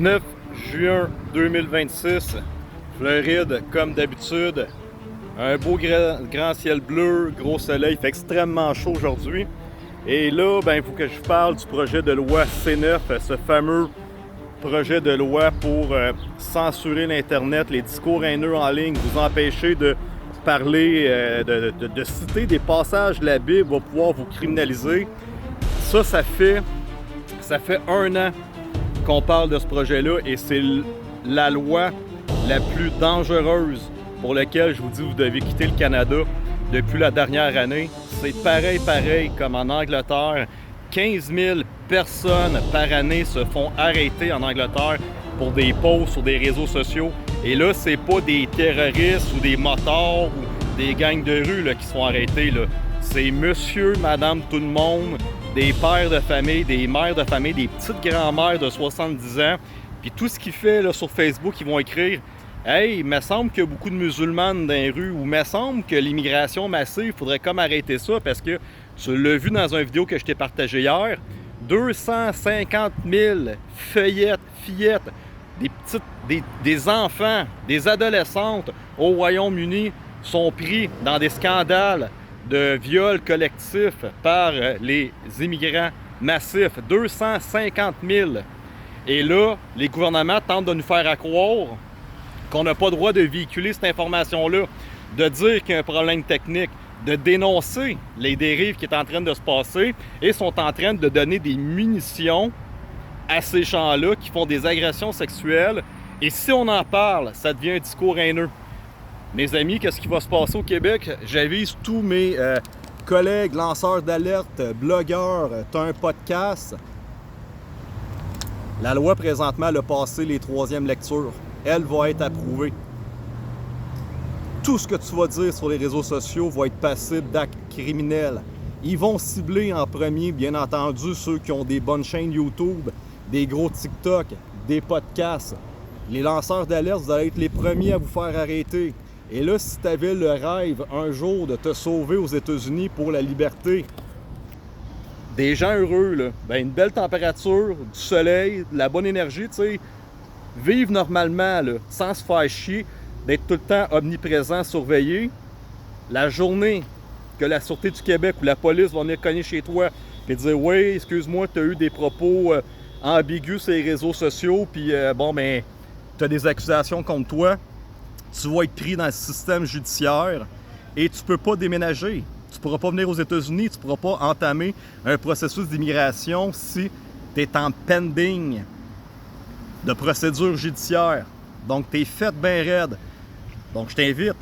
19 juin 2026, Floride, comme d'habitude. Un beau grand ciel bleu, gros soleil, il fait extrêmement chaud aujourd'hui. Et là, il faut que je vous parle du projet de loi C9, ce fameux projet de loi pour censurer l'Internet, les discours haineux en ligne, vous empêcher de parler, de citer des passages de la Bible, va pouvoir vous criminaliser. Ça fait 1 an qu'on parle de ce projet-là et c'est la loi la plus dangereuse pour laquelle je vous dis vous devez quitter le Canada depuis la dernière année. C'est pareil comme en Angleterre. 15 000 personnes par année se font arrêter en Angleterre pour des posts sur des réseaux sociaux. Et là, c'est pas des terroristes ou des motards ou des gangs de rue là, qui sont arrêtés. C'est monsieur, madame, tout le monde, des pères de famille, des mères de famille, des petites grand-mères de 70 ans. Puis tout ce qu'ils font là, sur Facebook, ils vont écrire « Hey, il me semble qu'il y a beaucoup de musulmanes dans les rues » ou « Il me semble que l'immigration massive, il faudrait comme arrêter ça parce que tu l'as vu dans une vidéo que je t'ai partagée hier. 250 000 fillettes, des enfants, des adolescentes au Royaume-Uni sont pris dans des scandales de viol collectif par les immigrants massifs. 250 000. Et là, les gouvernements tentent de nous faire croire qu'on n'a pas le droit de véhiculer cette information-là, de dire qu'il y a un problème technique, de dénoncer les dérives qui sont en train de se passer et sont en train de donner des munitions à ces gens-là qui font des agressions sexuelles. Et si on en parle, ça devient un discours haineux. Mes amis, qu'est-ce qui va se passer au Québec? J'avise tous mes collègues, lanceurs d'alerte, blogueurs, tu as un podcast. La loi, présentement, elle a passé les 3e lectures. Elle va être approuvée. Tout ce que tu vas dire sur les réseaux sociaux va être passible d'actes criminels. Ils vont cibler en premier, bien entendu, ceux qui ont des bonnes chaînes YouTube, des gros TikTok, des podcasts. Les lanceurs d'alerte, vous allez être les premiers à vous faire arrêter. Et là, si tu avais le rêve un jour de te sauver aux États-Unis pour la liberté, des gens heureux, là, une belle température, du soleil, de la bonne énergie, tu sais, vivre normalement, là, sans se faire chier, d'être tout le temps omniprésent, surveillé. La journée que la Sûreté du Québec ou la police va venir cogner chez toi et dire « Oui, excuse-moi, tu as eu des propos ambigus sur les réseaux sociaux, puis tu as des accusations contre toi », tu vas être pris dans le système judiciaire et tu ne peux pas déménager. Tu ne pourras pas venir aux États-Unis, tu ne pourras pas entamer un processus d'immigration si tu es en pending de procédure judiciaire. Donc, tu es fait bien raide. Donc, je t'invite.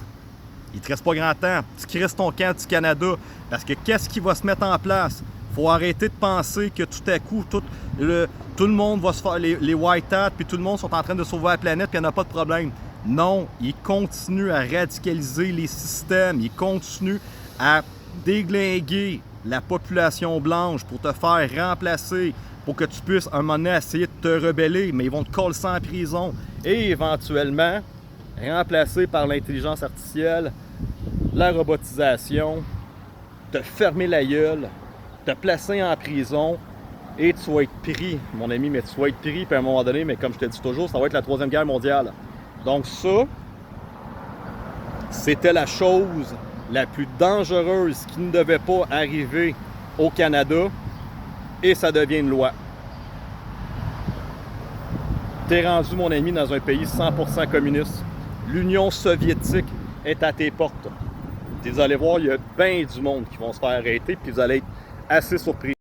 Il ne te reste pas grand temps. Tu crisses ton camp du Canada. Parce que qu'est-ce qui va se mettre en place? Il faut arrêter de penser que tout à coup, tout le monde va se faire les white hats, puis tout le monde sont en train de sauver la planète, puis il n'y en a pas de problème. Non, ils continuent à radicaliser les systèmes. Ils continuent à déglinguer la population blanche pour te faire remplacer, pour que tu puisses, un moment donné, essayer de te rebeller, mais ils vont te coller ça en prison et éventuellement remplacer par l'intelligence artificielle, la robotisation, te fermer la gueule, te placer en prison et tu vas être pris, mon ami, mais tu vas être pris, puis à un moment donné, mais comme je te dis toujours, ça va être la 3e guerre mondiale. Donc ça, c'était la chose la plus dangereuse qui ne devait pas arriver au Canada et ça devient une loi. T'es rendu, mon ami, dans un pays 100% communiste. L'Union soviétique est à tes portes. Vous allez voir, il y a bien du monde qui vont se faire arrêter puis vous allez être assez surpris.